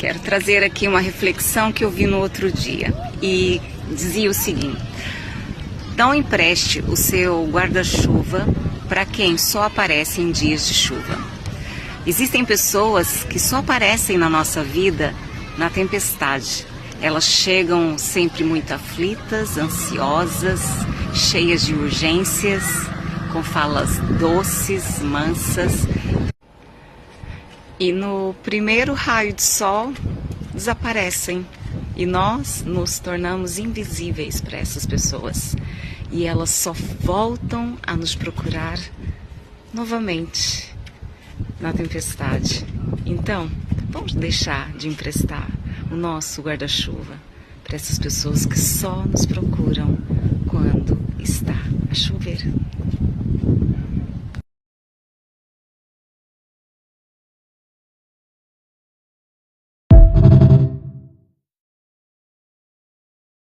Quero trazer aqui uma reflexão que eu vi no outro dia e dizia o seguinte: não empreste o seu guarda-chuva para quem só aparece em dias de chuva. Existem pessoas que só aparecem na nossa vida na tempestade. Elas chegam sempre muito aflitas, ansiosas, cheias de urgências, com falas doces, mansas. E no primeiro raio de sol desaparecem e nós nos tornamos invisíveis para essas pessoas. E elas só voltam a nos procurar novamente na tempestade. Então, vamos deixar de emprestar o nosso guarda-chuva para essas pessoas que só nos procuram quando está a chover.